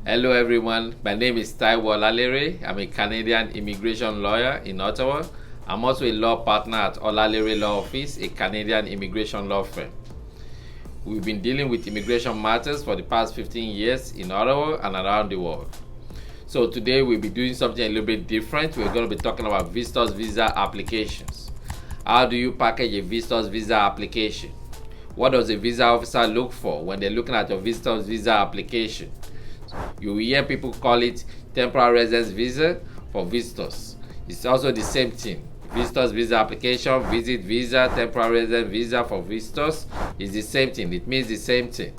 Hello everyone, my name is Taiwo Olalere. I'm a Canadian immigration lawyer in Ottawa. I'm also a law partner at Olalere Law Office, a Canadian immigration law firm. We've been dealing with immigration matters for the past 15 years in Ottawa and around the world. So today we'll be doing something a little bit different. We're going to be talking about visitors visa applications. How do you package a visitors visa application? What does a visa officer look for when they're looking at your visitors visa application? You will hear people call it temporary residence visa for visitors. It's also the same thing. Visitors visa application, visit visa, temporary residence visa for visitors is the same thing. It means the same thing.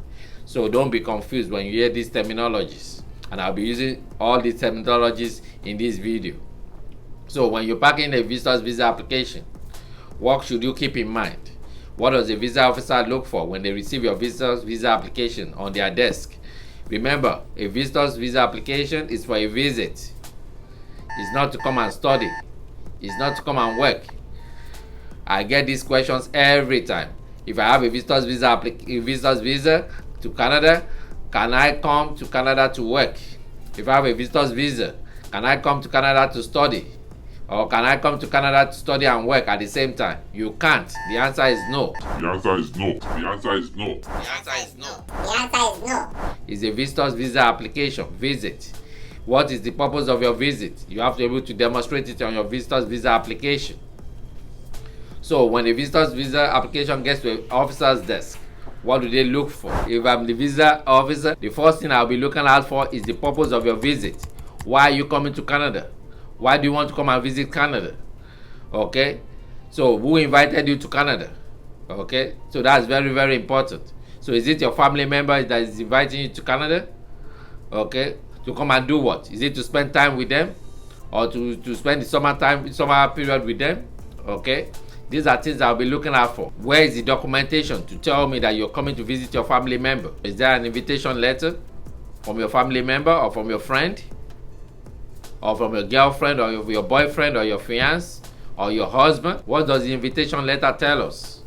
So don't be confused when you hear these terminologies. And I'll be using all these terminologies in this video. So when you're packing a visitors visa application, what should you keep in mind? What does a visa officer look for when they receive your visitors visa application on their desk? Remember, a visitor's visa application is for a visit. It's not to come and study. It's not to come and work. I get these questions every time. If I have a visitor's visa to Canada, can I come to Canada to work? If I have a visitor's visa, can I come to Canada to study? Or can I come to Canada to study and work at the same time? You can't. The answer is no. The answer is no. The answer is no. The answer is no. The answer is no. It's a visitor's visa application, visit. What is the purpose of your visit? You have to be able to demonstrate it on your visitor's visa application. So when a visitor's visa application gets to an officer's desk, what do they look for? If I'm the visa officer, the first thing I'll be looking out for is the purpose of your visit. Why are you coming to Canada? Why do you want to come and visit Canada? Okay, so who invited you to Canada? Okay, so that's very, very important. So is it your family member that is inviting you to Canada? Okay, to come and do what? Is it to spend time with them? Or to spend the summer period with them? Okay, these are things I'll be looking out for. Where is the documentation to tell me that you're coming to visit your family member? Is there an invitation letter from your family member or from your friend? Or from your girlfriend or your boyfriend or your fiancé or your husband? What does the invitation letter tell us?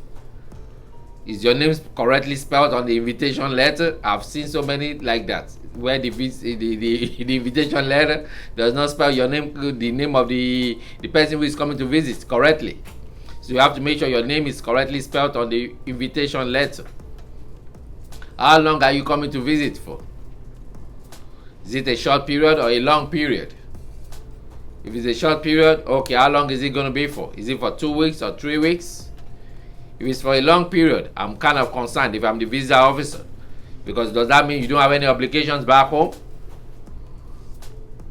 Is your name correctly spelled on the invitation letter? I've seen so many like that, where the invitation letter does not spell your name, the name of the person who is coming to visit correctly. So you have to make sure your name is correctly spelled on the invitation letter. How long are you coming to visit for? Is it a short period or a long period? If it's a short period, okay, how long is it going to be for? Is it for 2 weeks or 3 weeks? If it's for a long period, I'm kind of concerned if I'm the visa officer. Because does that mean you don't have any obligations back home?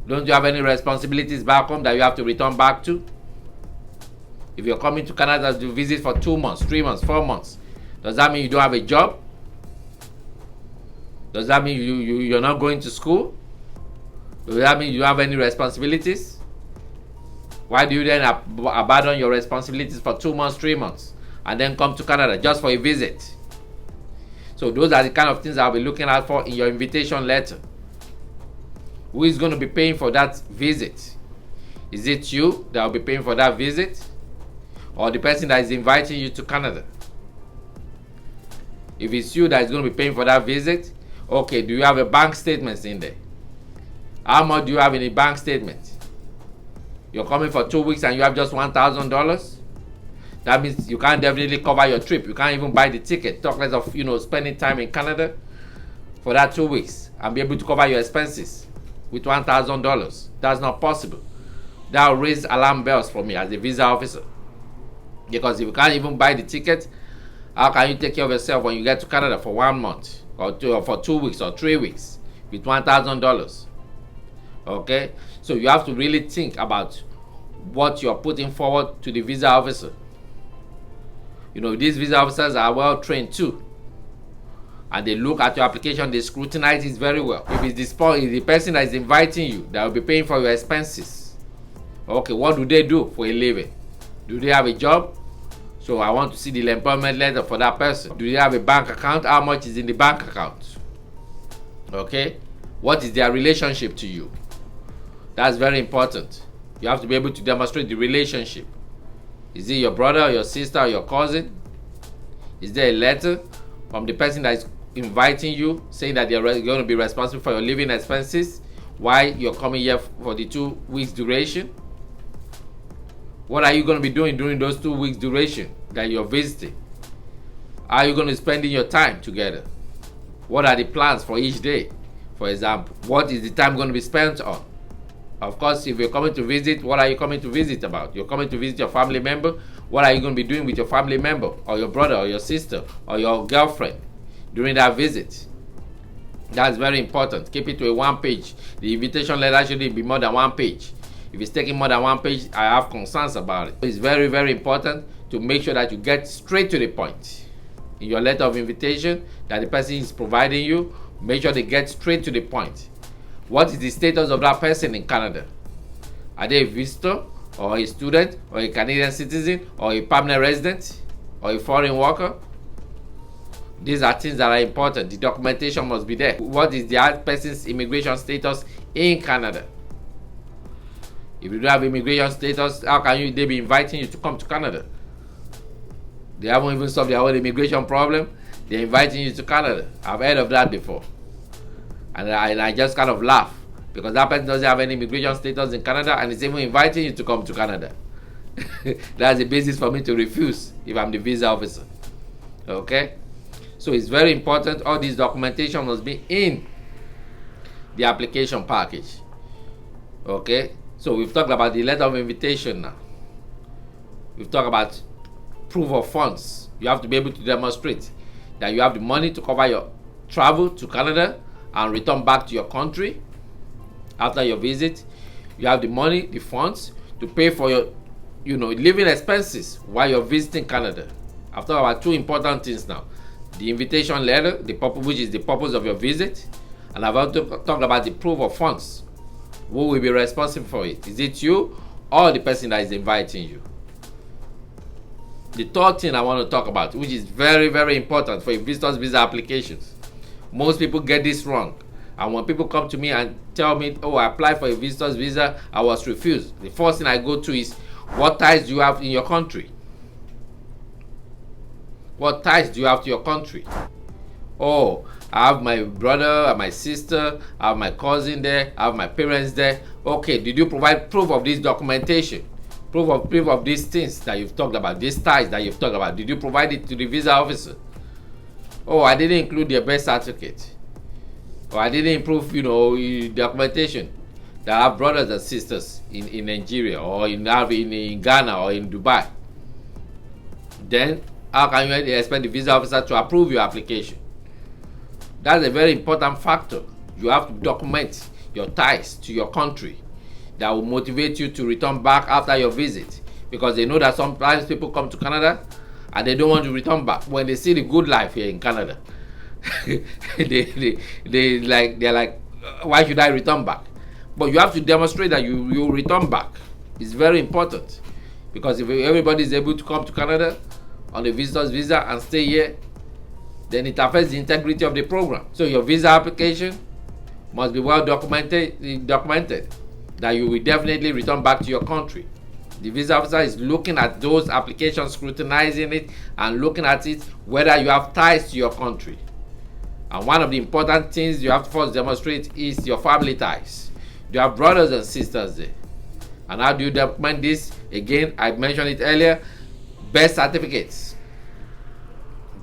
Don't you have any responsibilities back home that you have to return back to? If you're coming to Canada to visit for 2 months, 3 months, 4 months, does that mean you don't have a job? Does that mean you're not going to school? Does that mean you don't have any responsibilities? Why do you then abandon your responsibilities for 2 months, 3 months, and then come to Canada just for a visit? So those are the kind of things I'll be looking out for in your invitation letter. Who is going to be paying for that visit? Is it you that will be paying for that visit? Or the person that is inviting you to Canada? If it's you that is going to be paying for that visit, okay, do you have a bank statement in there? How much do you have in a bank statement? You're coming for 2 weeks and you have just $1,000? That means you can't definitely cover your trip. You can't even buy the ticket. Talk less of, spending time in Canada for that 2 weeks and be able to cover your expenses with $1,000. That's not possible. That will raise alarm bells for me as a visa officer. Because if you can't even buy the ticket, how can you take care of yourself when you get to Canada for 1 month or for 2 weeks or 3 weeks with $1,000? Okay, so you have to really think about what you're putting forward to the visa officer. These visa officers are well trained too, and they look at your application, they scrutinize it very well. If it's the person that is inviting you that will be paying for your expenses, okay, what do they do for a living? Do they have a job? So I want to see the employment letter for that person. Do they have a bank account? How much is in the bank account? Okay, what is their relationship to you? That's very important. You have to be able to demonstrate the relationship. Is it your brother or your sister or your cousin? Is there a letter from the person that is inviting you, saying that they're going to be responsible for your living expenses while you're coming here for the 2 weeks duration? What are you going to be doing during those 2 weeks duration that you're visiting? How are you going to spend your time together? What are the plans for each day? For example, what is the time going to be spent on? Of course, if you're coming to visit, what are you coming to visit about? You're coming to visit your family member. What are you going to be doing with your family member, or your brother, or your sister, or your girlfriend during that visit? That's very important. Keep it to a 1 page. The invitation letter should be more than 1 page. If it's taking more than 1 page, I have concerns about it. It's very, very important to make sure that you get straight to the point in your letter of invitation that the person is providing you. Make sure they get straight to the point. What is the status of that person in Canada? Are they a visitor, or a student, or a Canadian citizen, or a permanent resident, or a foreign worker? These are things that are important. The documentation must be there. What is the person's immigration status in Canada? If you don't have immigration status, how can they be inviting you to come to Canada? They haven't even solved their own immigration problem. They're inviting you to Canada. I've heard of that before. And I just kind of laugh, because that person doesn't have any immigration status in Canada and is even inviting you to come to Canada. That's the basis for me to refuse if I'm the visa officer. Okay? So it's very important. All this documentation must be in the application package. Okay? So we've talked about the letter of invitation now. We've talked about proof of funds. You have to be able to demonstrate that you have the money to cover your travel to Canada and return back to your country after your visit. You have the money, the funds to pay for your, living expenses while you're visiting Canada. I've talked about 2 important things now: the invitation letter, which is the purpose of your visit, and I've also talked about the proof of funds. Who will be responsible for it? Is it you or the person that is inviting you? The third thing I want to talk about, which is very, very important for visitors visa applications. Most people get this wrong. And when people come to me and tell me, oh, I applied for a visitor's visa, I was refused, the first thing I go to is, what ties do you have in your country? What ties do you have to your country? Oh, I have my brother and my sister, I have my cousin there, I have my parents there. Okay, did you provide proof of this documentation? Proof of these things that you've talked about, these ties that you've talked about. Did you provide it to the visa officer? Oh, I didn't include their birth certificate. Or I didn't improve, documentation that I have brothers and sisters in Nigeria, or in Ghana, or in Dubai. Then, how can you expect the visa officer to approve your application? That's a very important factor. You have to document your ties to your country that will motivate you to return back after your visit, because they know that sometimes people come to Canada and they don't want to return back when they see the good life here in Canada. they're like, why should I return back? But you have to demonstrate that you return back. It's very important, because if everybody is able to come to Canada on a visitor's visa and stay here, then it affects the integrity of the program. So your visa application must be well documented that you will definitely return back to your country. The visa officer is looking at those applications, scrutinizing it, and looking at it whether you have ties to your country. And one of the important things you have to first demonstrate is your family ties. Do you have brothers and sisters there? And how do you document this? Again, I mentioned it earlier. Birth certificates.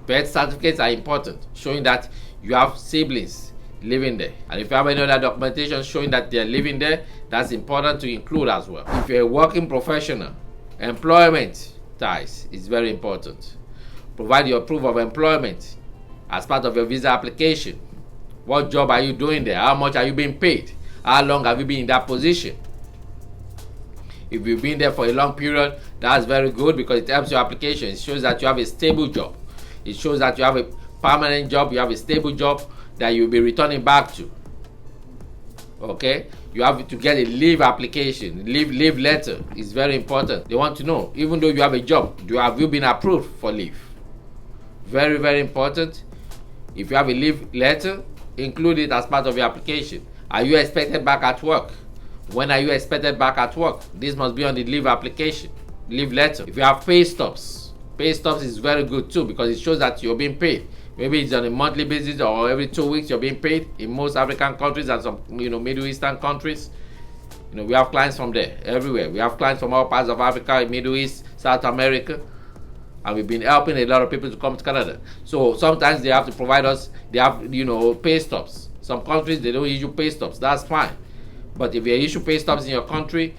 Birth certificates are important, showing that you have siblings living there. And if you have any other documentation showing that they're living there, that's important to include as well. If you're a working professional, employment ties is very important. Provide your proof of employment as part of your visa application. What job are you doing there? How much are you being paid? How long have you been in that position? If you've been there for a long period, that's very good, because it helps your application. It shows that you have a stable job. It shows that you have a permanent job, you have a stable job that you'll be returning back to. Okay? You have to get a leave application. Leave letter is very important. They want to know, even though you have a job, have you been approved for leave? Very, very important. If you have a leave letter, include it as part of your application. Are you expected back at work? When are you expected back at work? This must be on the leave application, leave letter. If you have pay stubs is very good too, because it shows that you're being paid. Maybe it's on a monthly basis or every 2 weeks you're being paid in most African countries and some Middle Eastern countries. We have clients from there everywhere. We have clients from all parts of Africa, Middle East, South America, and we've been helping a lot of people to come to Canada. So sometimes they have to provide us, they have pay stubs. Some countries they don't issue pay stubs. That's fine. But if you issue pay stubs in your country,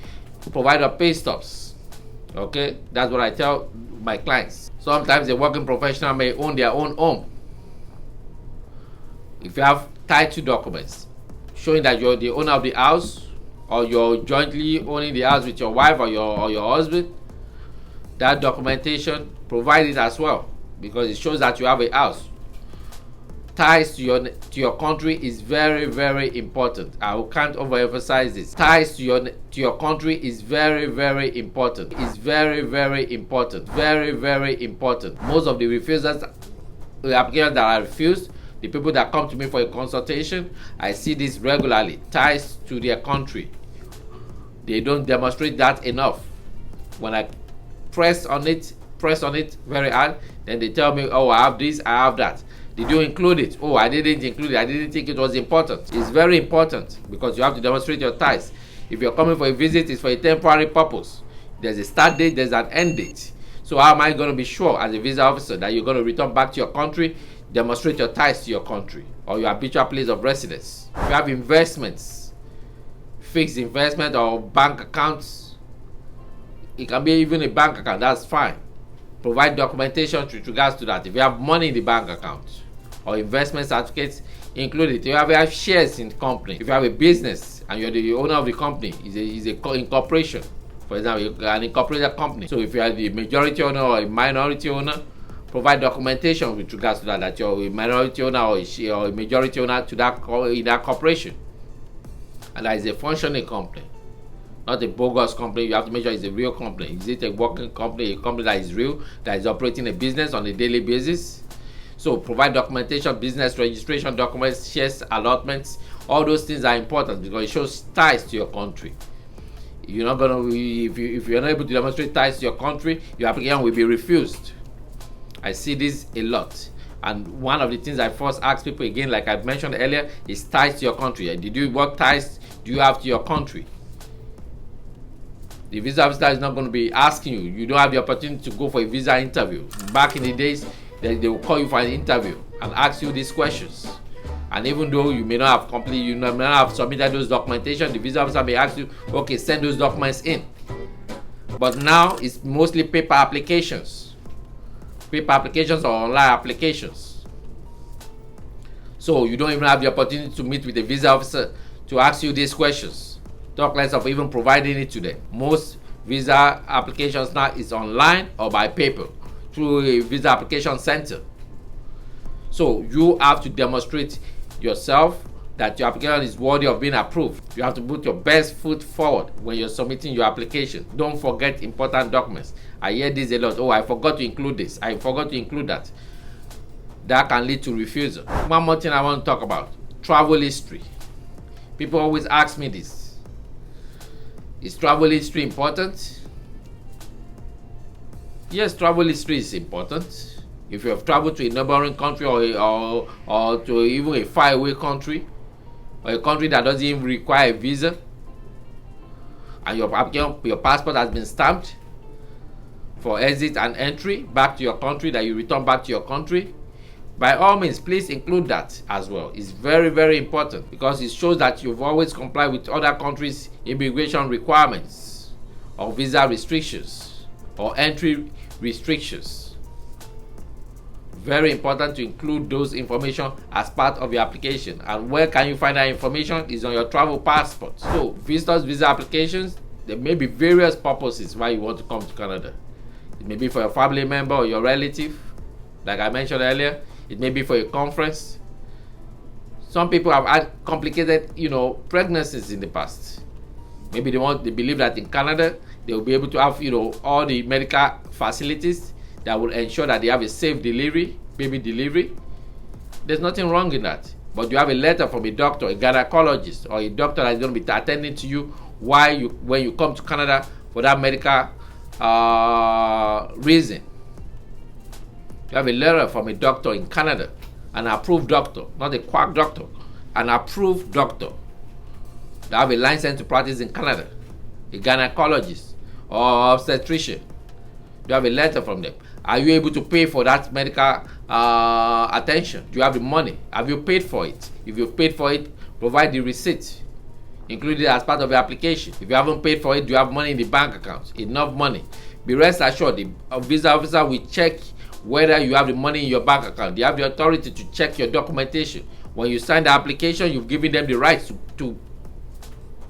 provide us pay stubs. Okay, that's what I tell my clients. Sometimes a working professional may own their own home. If you have title documents showing that you're the owner of the house, or you're jointly owning the house with your wife or your husband, that documentation, provide it as well, because it shows that you have a house. Ties to your country is very, very important. I can't overemphasize this. Ties to your country is very, very important. It's very, very important. Very, very important. Most of the refusals, the applicants that are refused, the people that come to me for a consultation, I see this regularly. Ties to their country. They don't demonstrate that enough. When I press on it very hard, then they tell me, oh, I have this, I have that. Did you include it? Oh, I didn't include it. I didn't think it was important. It's very important, because you have to demonstrate your ties. If you're coming for a visit, it's for a temporary purpose. There's a start date, there's an end date. So how am I going to be sure as a visa officer that you're going to return back to your country? Demonstrate your ties to your country or your habitual place of residence. If you have investments, fixed investment or bank accounts, it can be even a bank account, that's fine. Provide documentation with regards to that. If you have money in the bank account or investment certificates, include it. If you have shares in the company, if you have a business and you're the owner of the company, is a incorporation, for example, an incorporated company. So if you are the majority owner or a minority owner, provide documentation with regards to that you're a minority owner or a majority owner to that corporation, and that is a functioning company, not a bogus company. You have to make sure it's a real company. Is it a working company, a company that is real, that is operating a business on a daily basis? So provide documentation, business registration documents, shares allotments. All those things are important because it shows ties to your country. You're not gonna, if you're not able to demonstrate ties to your country, your application will be refused. I see this a lot. And one of the things I first ask people, again, like I mentioned earlier, is ties to your country. What ties do you have to your country? The visa officer is not going to be asking you. You don't have the opportunity to go for a visa interview. Back in the days, they will call you for an interview and ask you these questions. And even though you may not have submitted those documentation, the visa officer may ask you, okay, send those documents in. But now it's mostly paper applications. Paper applications or online applications. So you don't even have the opportunity to meet with the visa officer to ask you these questions. Talk less of even providing it to them. Most visa applications now is online or by paper through a visa application center. So you have to demonstrate yourself that your application is worthy of being approved. You have to put your best foot forward when you're submitting your application. Don't forget important documents. I hear this a lot. Oh, I forgot to include this. I forgot to include that. That can lead to refusal. One more thing I want to talk about. Travel history. People always ask me this. Is travel history important? Yes, travel history is important. If you have traveled to a neighboring country or to even a faraway country, or a country that doesn't even require a visa, and your passport has been stamped for exit and entry back to your country, that you return back to your country, by all means, please include that as well. It's very, very important because it shows that you've always complied with other countries' immigration requirements or visa restrictions or entry restrictions. Very important to include those information as part of your application. And where can you find that information? Is on your travel passport. So visitors visa applications, there may be various purposes why you want to come to Canada. It may be for your family member or your relative, like I mentioned earlier. It may be for a conference. Some people have had complicated, pregnancies in the past. Maybe they believe that in Canada they will be able to have, all the medical facilities that will ensure that they have a safe delivery, baby delivery. There's nothing wrong in that. But you have a letter from a doctor, a gynecologist, or a doctor that's going to be attending to you when you come to Canada for that medical reason. You have a letter from a doctor in Canada, an approved doctor, not a quack doctor, an approved doctor. They have a license to practice in Canada, a gynecologist or obstetrician. You have a letter from them. Are you able to pay for that medical attention? Do you have the money? Have you paid for it? If you've paid for it, provide the receipt, included as part of your application. If you haven't paid for it, do you have money in the bank account? Enough money. Be rest assured, the visa officer will check whether you have the money in your bank account. They have the authority to check your documentation. When you sign the application, you've given them the right to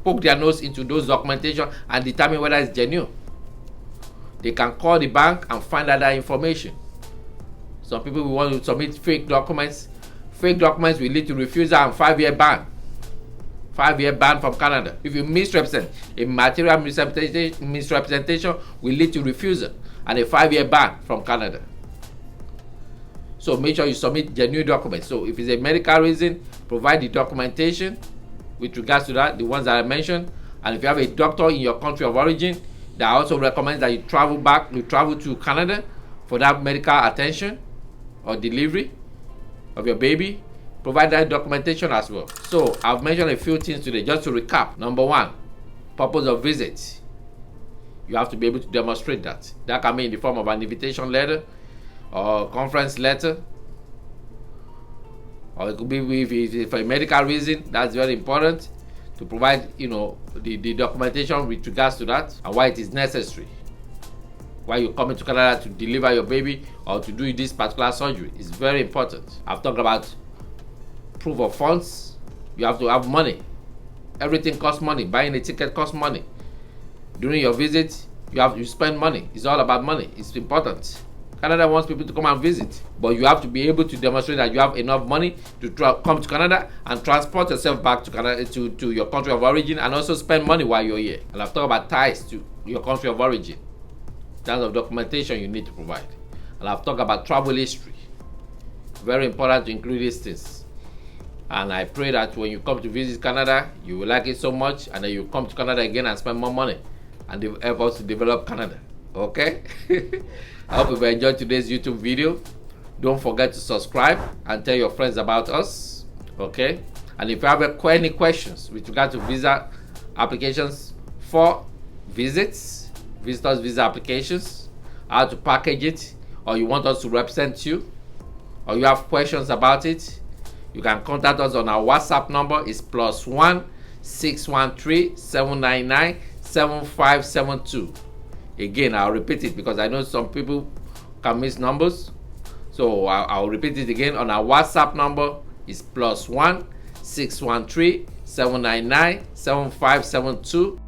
poke their nose into those documentation and determine whether it's genuine. They can call the bank and find out that information. Some people will want to submit fake documents. Fake documents will lead to refusal and 5-year ban. 5-year ban from Canada. If you misrepresent, a material misrepresentation will lead to refusal and a 5-year ban from Canada. So make sure you submit genuine documents. So if it's a medical reason, provide the documentation with regards to that, the ones that I mentioned. And if you have a doctor in your country of origin that also recommends that you travel to Canada for that medical attention or delivery of your baby, provide that documentation as well. So I've mentioned a few things today. Just to recap: number one, purpose of visit. You have to be able to demonstrate that. That can be in the form of an invitation letter or conference letter, or it could be for a medical reason. That's very important to provide, the documentation with regards to that and why it is necessary. Why you're coming to Canada to deliver your baby or to do this particular surgery is very important. I've talked about proof of funds. You have to have money. Everything costs money. Buying a ticket costs money. During your visit, you spend money. It's all about money. It's important. Canada wants people to come and visit, but you have to be able to demonstrate that you have enough money to come to Canada and transport yourself back to Canada, to your country of origin, and also spend money while you're here. And I've talked about ties to your country of origin. In terms of documentation you need to provide. And I've talked about travel history. Very important to include these things. And I pray that when you come to visit Canada, you will like it so much, and then you come to Canada again and spend more money and help us to develop Canada. Okay? I hope you've enjoyed today's YouTube video. Don't forget to subscribe and tell your friends about us. Okay? And if you have any questions with regard to visa applications for visitors visa applications, how to package it, or you want us to represent you, or you have questions about it, you can contact us on our WhatsApp number. It's +1 613 799 7572. Again, I'll repeat it because I know some people can miss numbers. So I'll repeat it again. On our WhatsApp number is +1 613 799 7572.